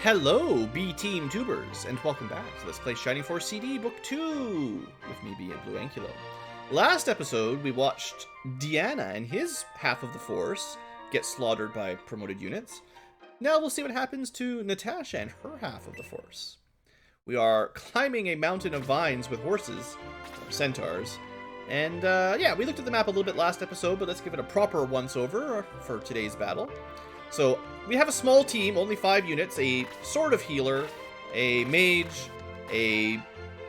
Hello, B-Team Tubers, and welcome back to Let's Play Shining Force CD Book 2, with me being BlueAnkylo. Last episode, we watched Deanna and his half of the Force get slaughtered by promoted units. Now we'll see what happens to Natasha and her half of the Force. We are climbing a mountain of vines with horses, or centaurs, and yeah, we looked at the map a little bit last episode, but let's give it a proper once-over for today's battle. So, we have a small team, only 5 units, a sort of healer, a mage, a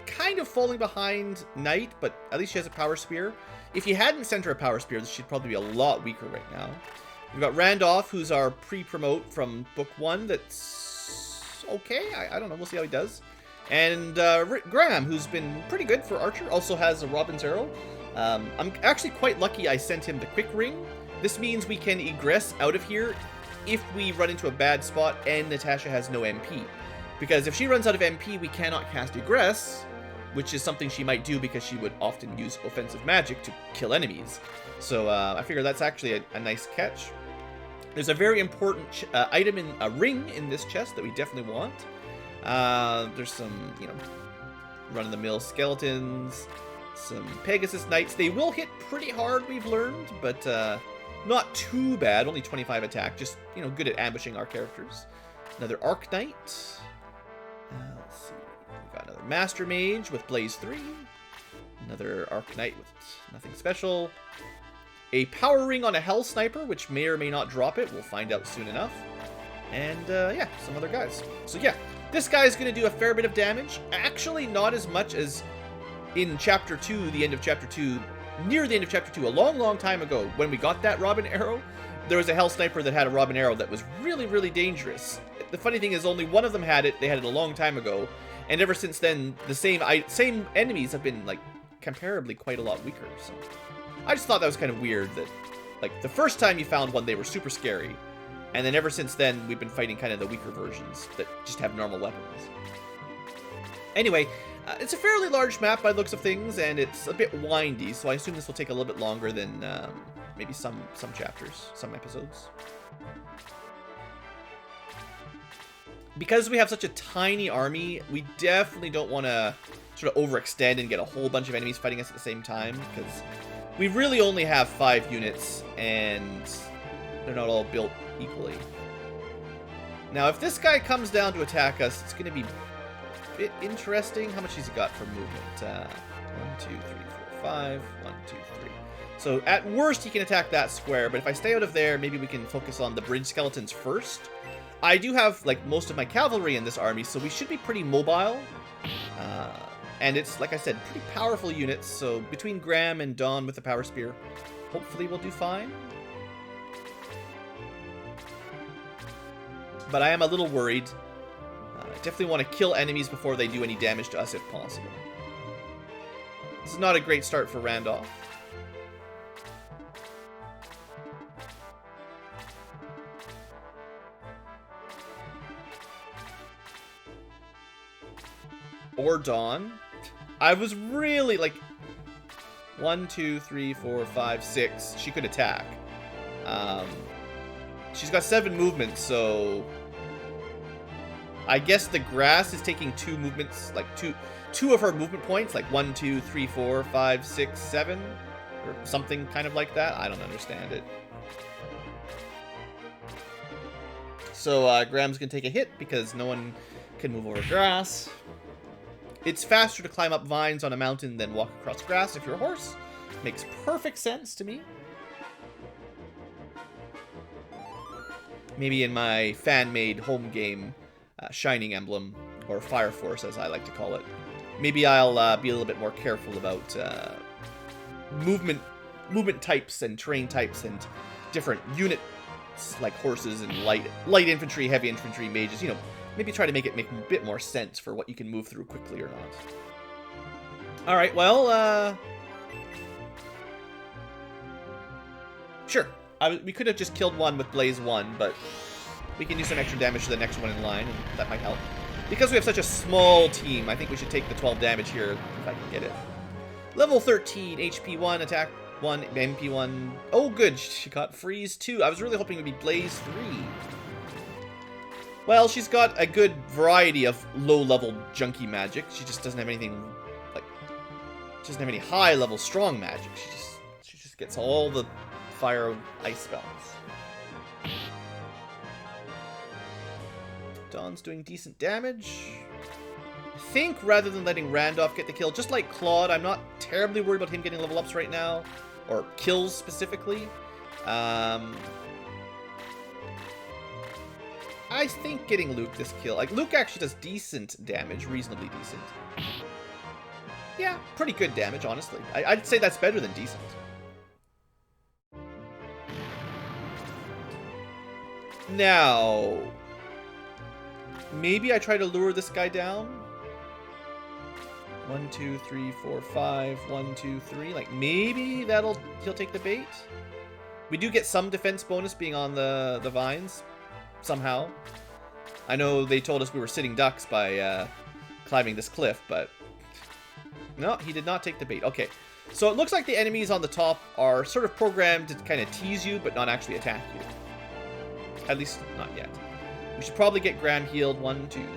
kind of falling behind knight, but at least she has a power spear. If you hadn't sent her a power spear, she'd probably be a lot weaker right now. We've got Randolph, who's our pre-promote from Book 1, that's okay, I don't know, we'll see how he does. And Graham, who's been pretty good for Archer, also has a Robin's Arrow. I'm actually quite lucky I sent him the Quick Ring. This means we can egress out of here if we run into a bad spot and Natasha has no MP. Because if she runs out of MP, we cannot cast Egress, which is something she might do because she would often use offensive magic to kill enemies. So I figure that's actually a nice catch. There's a very important item in a ring in this chest that we definitely want. There's some, you know, run-of-the-mill skeletons, some Pegasus Knights. They will hit pretty hard, we've learned, but not too bad, only 25 attack, just, you know, good at ambushing our characters. Another Arc Knight. Let's see, we got another Master Mage with Blaze 3. Another Arc Knight with nothing special. A Power Ring on a Hell Sniper, which may or may not drop it, we'll find out soon enough. And, yeah, some other guys. So, yeah, this guy's going to do a fair bit of damage. Actually, not as much as in Chapter 2, the end of Chapter 2, near the end of Chapter 2, a long, long time ago, when we got that Robin Arrow, there was a Hell Sniper that had a Robin Arrow that was really, really dangerous. The funny thing is, only one of them had it. They had it a long time ago, and ever since then, the same enemies have been, like, comparably quite a lot weaker. So I just thought that was kind of weird that, like, the first time you found one, they were super scary, and then ever since then, we've been fighting kind of the weaker versions that just have normal weapons. Anyway, it's a fairly large map by the looks of things, and it's a bit windy, so I assume this will take a little bit longer than maybe some chapters, some episodes. Because we have such a tiny army, we definitely don't want to sort of overextend and get a whole bunch of enemies fighting us at the same time, because we really only have 5 units, and they're not all built equally. Now, if this guy comes down to attack us, it's going to be bit interesting. How much he's got for movement? 1, 2, 3, 4, 5. 1, 2, 3. So at worst, he can attack that square, but if I stay out of there, maybe we can focus on the bridge skeletons first. I do have, like, most of my cavalry in this army, so we should be pretty mobile. And it's, like I said, pretty powerful units, so between Graham and Dawn with the Power Spear, hopefully we'll do fine. But I am a little worried. Definitely want to kill enemies before they do any damage to us if possible. This is not a great start for Randolph. Or Dawn. I was really like 1, 2, 3, 4, 5, 6. She could attack. She's got 7 movements, so I guess the grass is taking 2 movements, like two of her movement points, like 1, 2, 3, 4, 5, 6, 7, or something kind of like that. I don't understand it. So Graham's gonna take a hit because no one can move over grass. It's faster to climb up vines on a mountain than walk across grass if you're a horse. Makes perfect sense to me. Maybe in my fan-made home game, Shining Emblem, or Fire Force as I like to call it, maybe I'll be a little bit more careful about movement types and terrain types and different units like horses and light infantry, heavy infantry, mages, you know, maybe try to make a bit more sense for what you can move through quickly or not. Alright, well, sure. We could have just killed one with Blaze 1, but we can do some extra damage to the next one in line, and that might help. Because we have such a small team, I think we should take the 12 damage here, if I can get it. Level 13, HP 1, attack 1, MP 1. Oh, good, she got Freeze 2. I was really hoping it would be Blaze 3. Well, she's got a good variety of low-level junky magic. She just doesn't have anything, like, she doesn't have any high-level strong magic. She just gets all the fire ice spells. Dawn's doing decent damage. I think rather than letting Randolph get the kill, just like Claude, I'm not terribly worried about him getting level ups right now, or kills specifically. I think getting Luke this kill, like Luke actually does decent damage, reasonably decent. Yeah, pretty good damage, honestly. I'd say that's better than decent. Now, maybe I try to lure this guy down. 1, 2, 3, 4, 5. 1, 2, 3. Like maybe he'll take the bait. We do get some defense bonus being on the vines somehow. I know they told us we were sitting ducks by climbing this cliff, but no, he did not take the bait. Okay, so it looks like the enemies on the top are sort of programmed to kind of tease you, but not actually attack you. At least not yet. We should probably get Graham healed. 1, 2, 3, 4,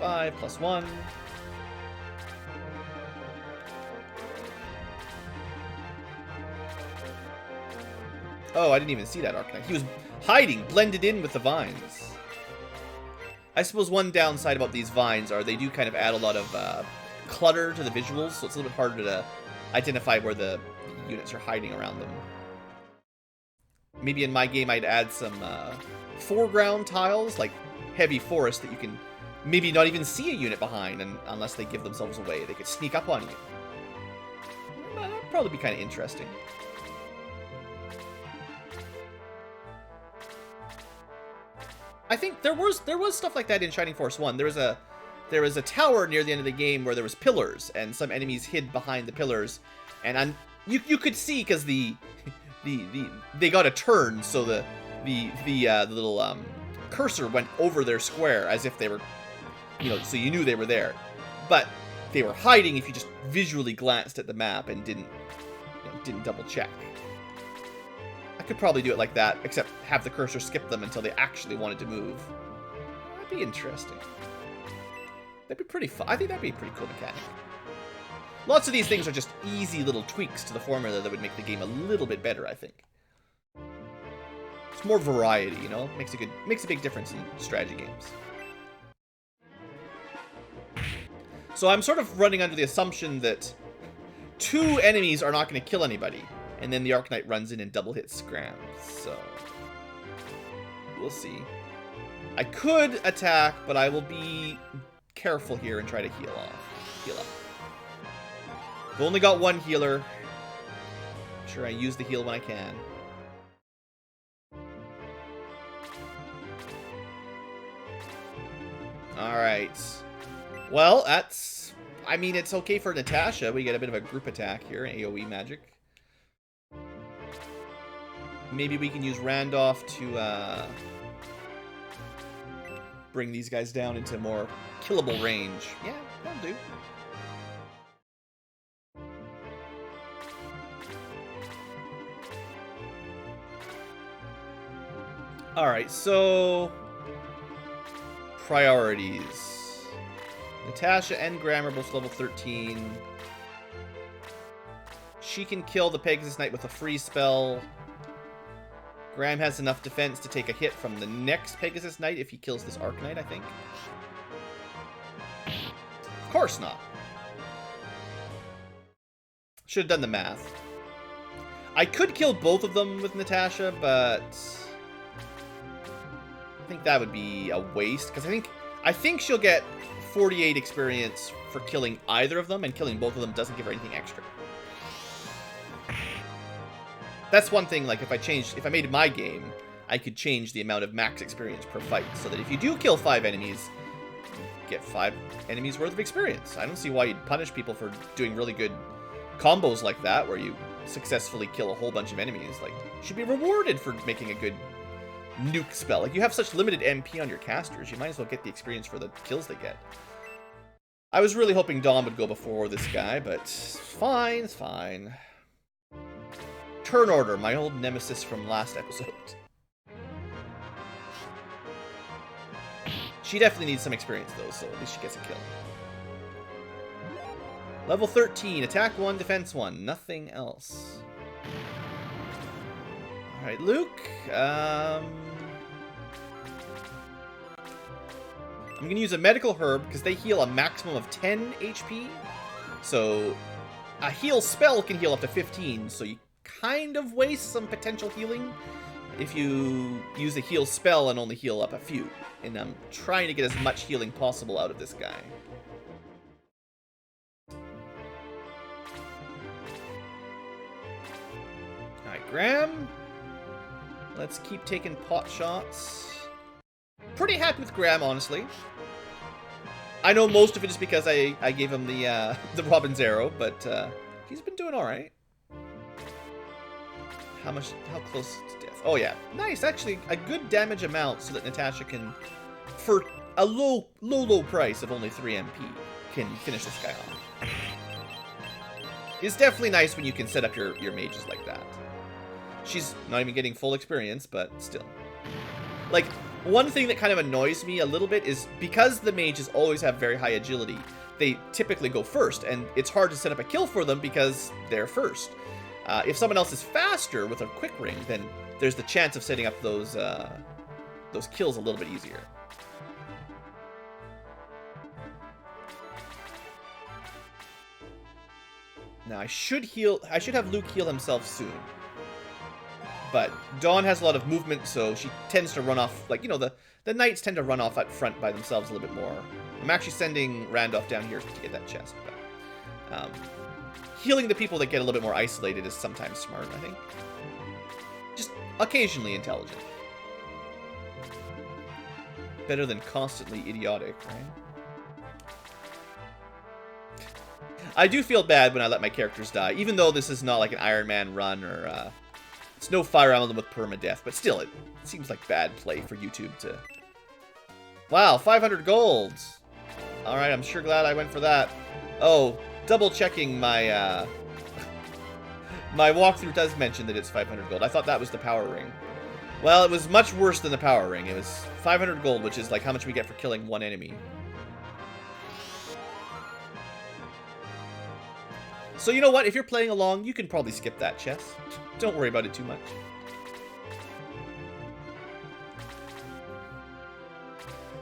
5 plus 1. Oh, I didn't even see that Arcanine. He was hiding, blended in with the vines. I suppose one downside about these vines are they do kind of add a lot of clutter to the visuals, so it's a little bit harder to identify where the units are hiding around them. Maybe in my game I'd add some foreground tiles, like heavy forest, that you can maybe not even see a unit behind unless they give themselves away. They could sneak up on you. That'd probably be kind of interesting. I think there was stuff like that in Shining Force 1. There was a tower near the end of the game where there was pillars, and some enemies hid behind the pillars, and you could see because they got a turn, so the little cursor went over their square as if they were, so you knew they were there, but they were hiding if you just visually glanced at the map and didn't double check. I could probably do it like that, except have the cursor skip them until they actually wanted to move. That'd be interesting. That'd be pretty fun. I think that'd be a pretty cool mechanic. Lots of these things are just easy little tweaks to the formula that would make the game a little bit better, I think. It's more variety, makes a big difference in strategy games. So I'm sort of running under the assumption that 2 enemies are not going to kill anybody. And then the Arcanite runs in and double hits Graham. So we'll see. I could attack, but I will be careful here and try to heal up. I've only got 1 healer. I'm sure I use the heal when I can. Alright. Well, it's okay for Natasha. We get a bit of a group attack here, AoE magic. Maybe we can use Randolph to bring these guys down into more killable range. Yeah, that'll do. Alright, so priorities. Natasha and Graham are both level 13. She can kill the Pegasus Knight with a free spell. Graham has enough defense to take a hit from the next Pegasus Knight if he kills this Arcanite, I think. Of course not. Should have done the math. I could kill both of them with Natasha, but I think that would be a waste, because I think she'll get 48 experience for killing either of them, and killing both of them doesn't give her anything extra. That's one thing, like, if I made my game, I could change the amount of max experience per fight, so that if you do kill 5 enemies, you get 5 enemies worth of experience. I don't see why you'd punish people for doing really good combos like that, where you successfully kill a whole bunch of enemies. Like, you should be rewarded for making a good nuke spell. Like, you have such limited MP on your casters, you might as well get the experience for the kills they get. I was really hoping Dawn would go before this guy, but it's fine, it's fine. Turn Order, my old nemesis from last episode. She definitely needs some experience, though, so at least she gets a kill. Level 13, attack 1, defense 1. Nothing else. Alright, Luke. I'm going to use a medical herb because they heal a maximum of 10 HP. So a heal spell can heal up to 15, so you kind of waste some potential healing if you use a heal spell and only heal up a few. And I'm trying to get as much healing possible out of this guy. Alright, Graham. Let's keep taking pot shots. Pretty happy with Graham, honestly. I know most of it is because I gave him the Robin's Arrow, but he's been doing alright. How close to death? Oh yeah, nice, actually a good damage amount so that Natasha can, for a low price of only 3 MP, can finish this guy off. It's definitely nice when you can set up your mages like that. She's not even getting full experience, but still. Like, one thing that kind of annoys me a little bit is because the mages always have very high agility, they typically go first, and it's hard to set up a kill for them because they're first. If someone else is faster with a quick ring, then there's the chance of setting up those kills a little bit easier. Now I should have Luke heal himself soon. But Dawn has a lot of movement, so she tends to run off, like, you know, the knights tend to run off up front by themselves a little bit more. I'm actually sending Randolph down here to get that chest, but healing the people that get a little bit more isolated is sometimes smart, I think. Just occasionally intelligent. Better than constantly idiotic, right? I do feel bad when I let my characters die, even though this is not like an Iron Man run or it's no Fire Emblem with permadeath, but still, it seems like bad play for YouTube to... Wow, 500 gold! Alright, I'm sure glad I went for that. Oh, double-checking my, my walkthrough does mention that it's 500 gold. I thought that was the power ring. Well, it was much worse than the power ring. It was 500 gold, which is like how much we get for killing one enemy. So you know what? If you're playing along, you can probably skip that chest. Don't worry about it too much.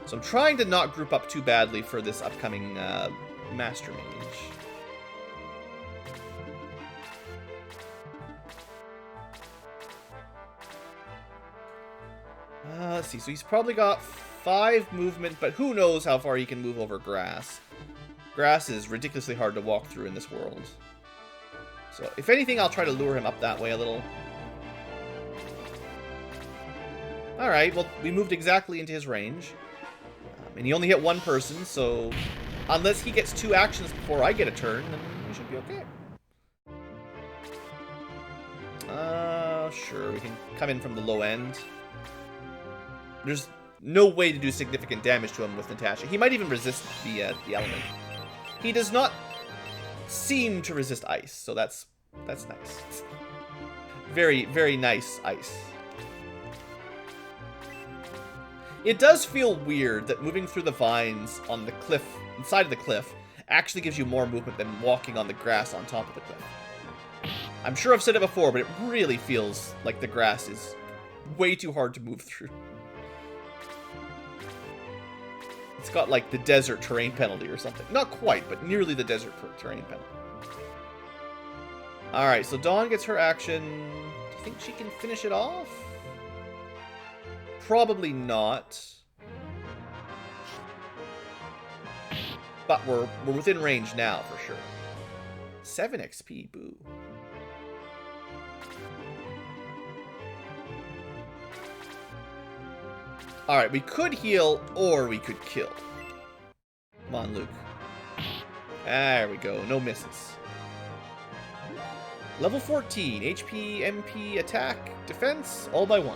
So I'm trying to not group up too badly for this upcoming Master Mage. Let's see. So he's probably got 5 movement, but who knows how far he can move over grass. Grass is ridiculously hard to walk through in this world. So, if anything, I'll try to lure him up that way a little. Alright, well, we moved exactly into his range. And he only hit 1 person, so... Unless he gets 2 actions before I get a turn, then we should be okay. Sure, we can come in from the low end. There's no way to do significant damage to him with Natasha. He might even resist the element. He does not seem to resist ice, so that's nice. Very, very nice ice. It does feel weird that moving through the vines on the cliff, inside of the cliff, actually gives you more movement than walking on the grass on top of the cliff. I'm sure I've said it before, but it really feels like the grass is way too hard to move through. It's got like the desert terrain penalty or something. Not quite, but nearly the desert terrain penalty. Alright, so Dawn gets her action. Do you think she can finish it off? Probably not. But we're within range now, for sure. 7 XP, boo. Alright, we could heal, or we could kill. Come on, Luke. There we go, no misses. Level 14, HP, MP, attack, defense, all by 1.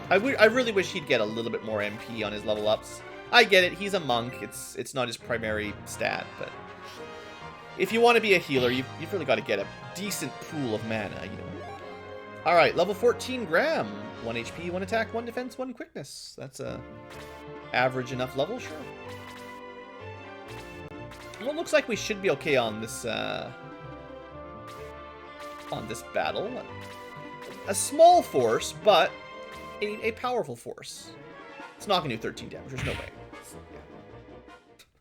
I really wish he'd get a little bit more MP on his level ups. I get it, he's a monk, it's not his primary stat, but... If you want to be a healer, you've really got to get a decent pool of mana, you know. Alright, level 14 Graham. 1 HP, 1 attack, 1 defense, 1 quickness. That's a average enough level, sure. Well, it looks like we should be okay on this battle. A small force, but a powerful force. It's not going to do 13 damage. There's no way.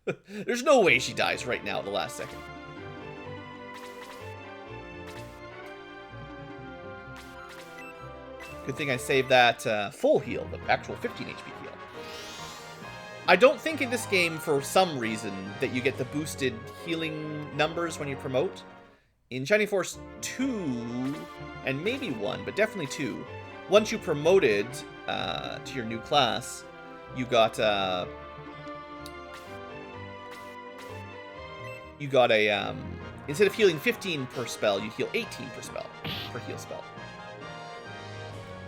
Yeah. There's no way she dies right now at the last second. Good thing I saved that full heal, the actual 15 HP heal. I don't think in this game, for some reason, that you get the boosted healing numbers when you promote. In Shining Force 2, and maybe 1, but definitely 2, once you promoted to your new class, you got a instead of healing 15 per spell, you heal 18 per heal spell.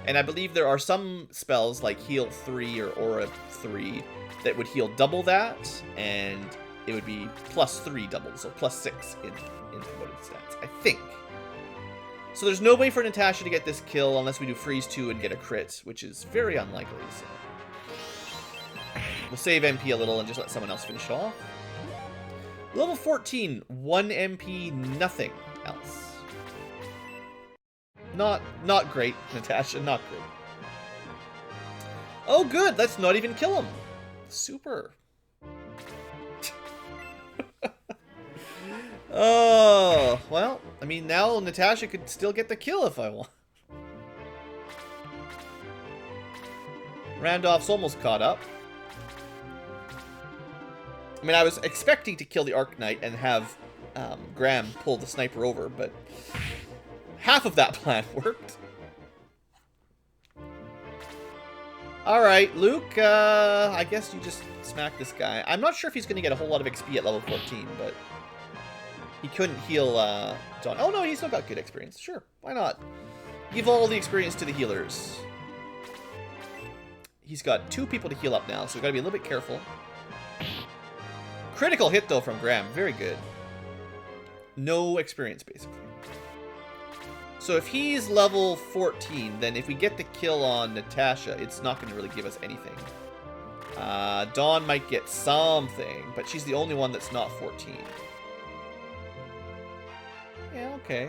And I believe there are some spells like Heal 3 or Aura 3 that would heal double that, and it would be +3 double, so +6 in promoted stats, I think. So there's no way for Natasha to get this kill unless we do Freeze 2 and get a crit, which is very unlikely. So we'll save MP a little and just let someone else finish off. Level 14, 1 MP, nothing else. Not great, Natasha, not great. Oh good, let's not even kill him. Super. Oh, well, I mean, now Natasha could still get the kill if I want. Randolph's almost caught up. I mean, I was expecting to kill the Arc Knight and have Graham pull the sniper over, but half of that plan worked. Alright, Luke, I guess you just smack this guy. I'm not sure if he's going to get a whole lot of XP at level 14, but he couldn't heal John. Oh no, he's still got good experience. Sure, why not? Give all the experience to the healers. He's got 2 people to heal up now, so we've got to be a little bit careful. Critical hit, though, from Graham. Very good. No experience, basically. So if he's level 14, then if we get the kill on Natasha, it's not going to really give us anything. Dawn might get something, but she's the only one that's not 14. Yeah, okay.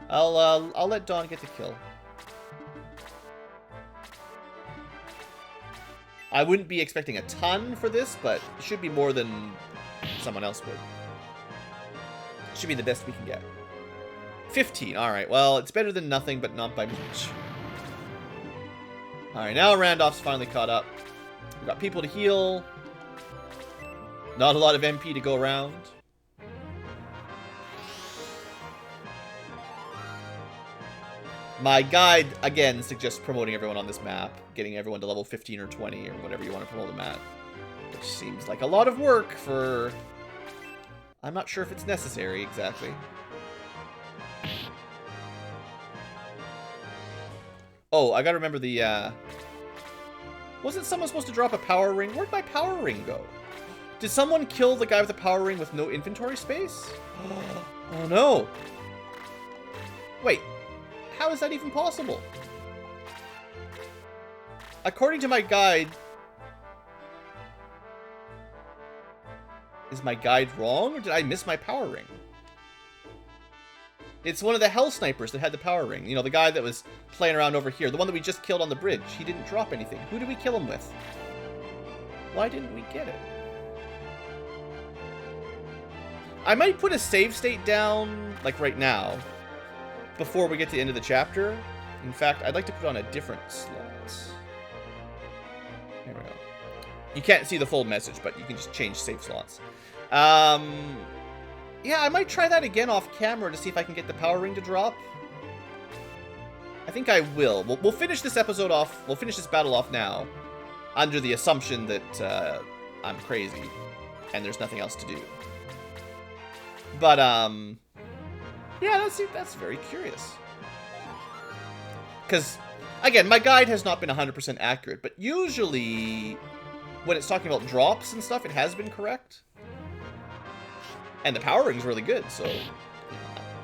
I'll let Dawn get the kill. I wouldn't be expecting a ton for this, but it should be more than someone else would. Should be the best we can get. 15, alright. Well, it's better than nothing, but not by much. Alright, now Randolph's finally caught up. We've got people to heal. Not a lot of MP to go around. My guide, again, suggests promoting everyone on this map. Getting everyone to level 15 or 20 or whatever you want to promote them at. Which seems like a lot of work for... I'm not sure if it's necessary, exactly. Oh, I gotta remember the, Wasn't someone supposed to drop a power ring? Where'd my power ring go? Did someone kill the guy with the power ring with no inventory space? Oh no. Wait. How is that even possible? According to my guide... Is my guide wrong, or did I miss my power ring? It's one of the Hell Snipers that had the power ring. You know, the guy that was playing around over here. The one that we just killed on the bridge. He didn't drop anything. Who did we kill him with? Why didn't we get it? I might put a save state down, like right now, before we get to the end of the chapter. In fact, I'd like to put on a different slot. There we go. You can't see the full message, but you can just change save slots. Yeah, I might try that again off camera to see if I can get the power ring to drop. I think I will. We'll finish this episode off. We'll finish this battle off now, under the assumption that I'm crazy and there's nothing else to do. But yeah, that's very curious. Because again, my guide has not been 100% accurate, but usually when it's talking about drops and stuff, it has been correct. And the power ring's really good, so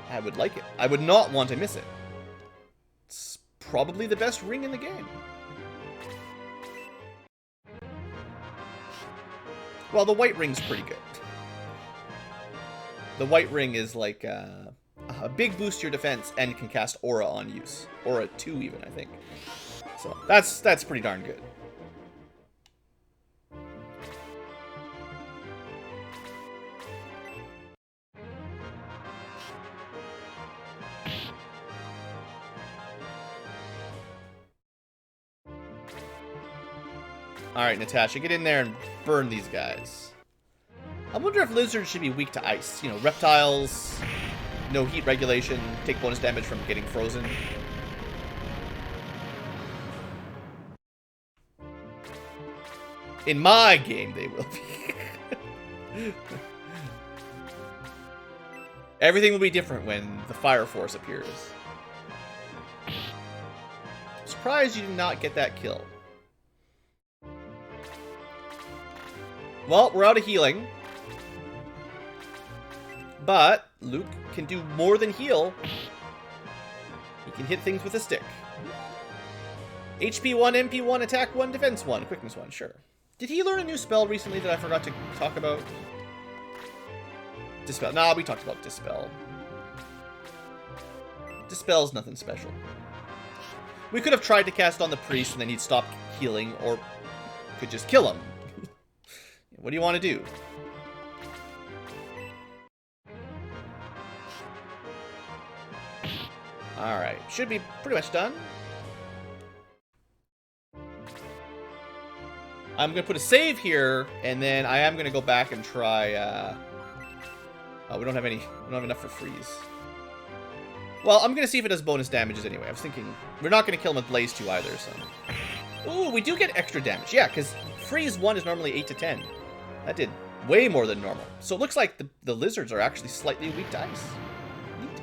I would like it. I would not want to miss it. probably the best ring in the game. Well, the white ring's pretty good. The white ring is like a big boost to your defense and can cast Aura on use. Aura 2 even, I think. So that's pretty darn good. Alright, Natasha, get in there and burn these guys. I wonder if lizards should be weak to ice. You know, reptiles, no heat regulation, take bonus damage from getting frozen. In my game, they will be. Everything will be different when the Fire Force appears. Surprised you did not get that kill. Well, we're out of healing. But Luke can do more than heal. He can hit things with a stick. HP 1, MP 1, attack 1, defense 1, quickness 1, sure. Did he learn a new spell recently that I forgot to talk about? Dispel. Nah, we talked about Dispel. Dispel's nothing special. We could have tried to cast on the priest and then he'd stop healing, or could just kill him. What do you want to do? Alright, should be pretty much done. I'm going to put a save here, and then I am going to go back and try, oh, we don't have enough for freeze. Well, I'm going to see if it does bonus damages anyway. I was thinking, we're not going to kill him with Blaze 2 either, so. Ooh, we do get extra damage. Yeah, because freeze 1 is normally 8 to 10. That did way more than normal. So it looks like the lizards are actually slightly weak to ice. Neat.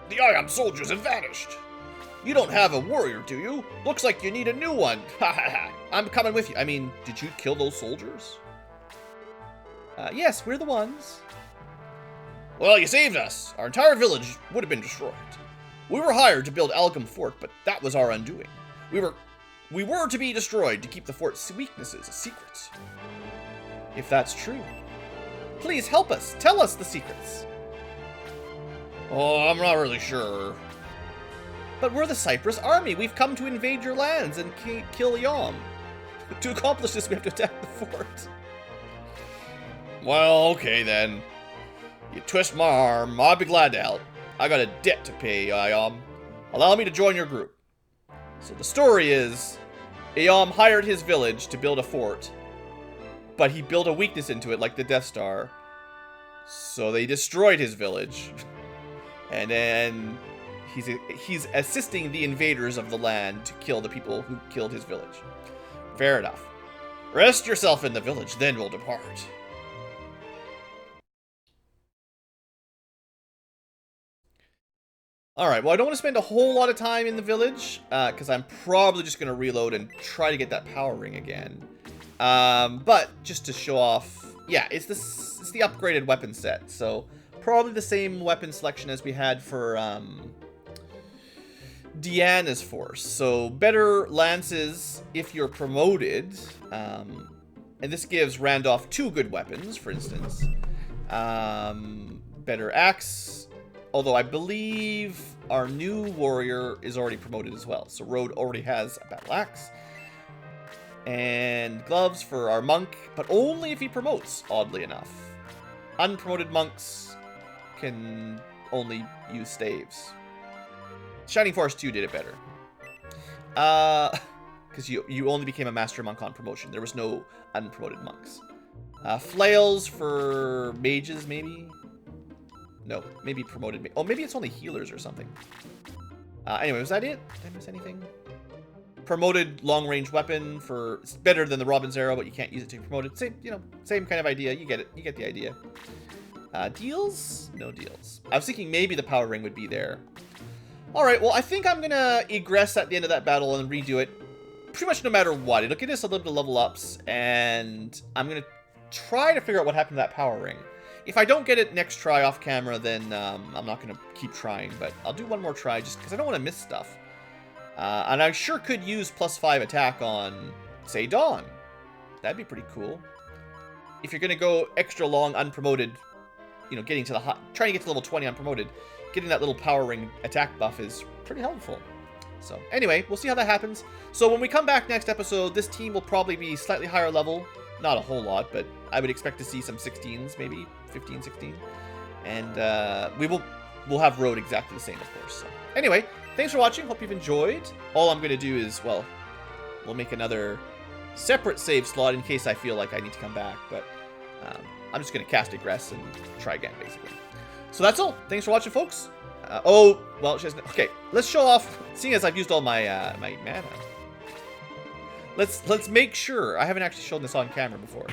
The Ion soldiers have vanished. You don't have a warrior, do you? Looks like you need a new one. Ha ha ha. I'm coming with you. I mean, did you kill those soldiers? Yes, we're the ones. Well, you saved us. Our entire village would have been destroyed. We were hired to build Algam Fort, but that was our undoing. We were to be destroyed to keep the fort's weaknesses a secret. If that's true, please help us. Tell us the secrets. Oh, I'm not really sure. But we're the Cyprus army. We've come to invade your lands and kill Yom. To accomplish this, we have to attack the fort. Well, okay then. You twist my arm, I'll be glad to help. I got a debt to pay, Yom. Allow me to join your group. So the story is, Eom hired his village to build a fort, but he built a weakness into it like the Death Star. So they destroyed his village. And then he's assisting the invaders of the land to kill the people who killed his village. Fair enough. Rest yourself in the village, then we'll depart. Alright, well I don't want to spend a whole lot of time in the village, because I'm probably just going to reload and try to get that power ring again. But, just to show off, yeah, it's the upgraded weapon set, so probably the same weapon selection as we had for Deanna's force. So, better lances if you're promoted, and this gives Randolph 2 good weapons, for instance. Better axe. Although I believe our new warrior is already promoted as well. So Rode already has a battle axe. And gloves for our monk, but only if he promotes, oddly enough. Unpromoted monks can only use staves. Shining Force 2 did it better. Because you only became a master monk on promotion. There was no unpromoted monks. Flails for mages, maybe? No, maybe promoted. Oh, maybe it's only healers or something. Anyway, was that it? Did I miss anything? Promoted long-range weapon for... It's better than the Robin's Arrow, but you can't use it to promote it. Same, same kind of idea. You get it. You get the idea. Deals? No deals. I was thinking maybe the power ring would be there. Alright, well, I think I'm gonna egress at the end of that battle and redo it. Pretty much no matter what. It'll get us a little bit of level ups, and I'm gonna try to figure out what happened to that power ring. If I don't get it next try off camera, then I'm not going to keep trying. But I'll do one more try just because I don't want to miss stuff. And I sure could use +5 attack on, say, Dawn. That'd be pretty cool. If you're going to go extra long unpromoted, you know, getting to the trying to get to level 20 unpromoted, getting that little power ring attack buff is pretty helpful. So anyway, we'll see how that happens. So when we come back next episode, this team will probably be slightly higher level. Not a whole lot, but I would expect to see some 16s, maybe 15, 16. And we'll have Road exactly the same, of course. So anyway, thanks for watching. Hope you've enjoyed. All I'm going to do is, well, we'll make another separate save slot in case I feel like I need to come back. But I'm just going to cast Egress and try again, basically. So that's all. Thanks for watching, folks. Oh, well, she hasn't. Okay, let's show off. Seeing as I've used all my my mana, let's make sure. I haven't actually shown this on camera before.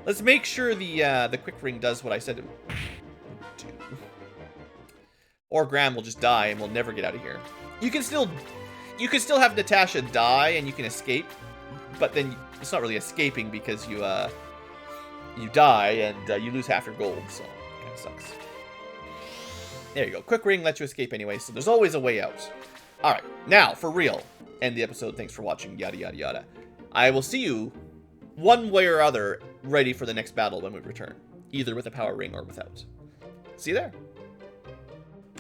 Let's make sure the quick ring does what I said it would do. Or Graham will just die and we'll never get out of here. You can still have Natasha die and you can escape, but then it's not really escaping because you die and you lose half your gold, so it kind of sucks. There you go. Quick ring lets you escape anyway, so there's always a way out. Alright, now, for real, end the episode. Thanks for watching, yada yada yada. I will see you, one way or other, ready for the next battle when we return. Either with a power ring or without. See you there.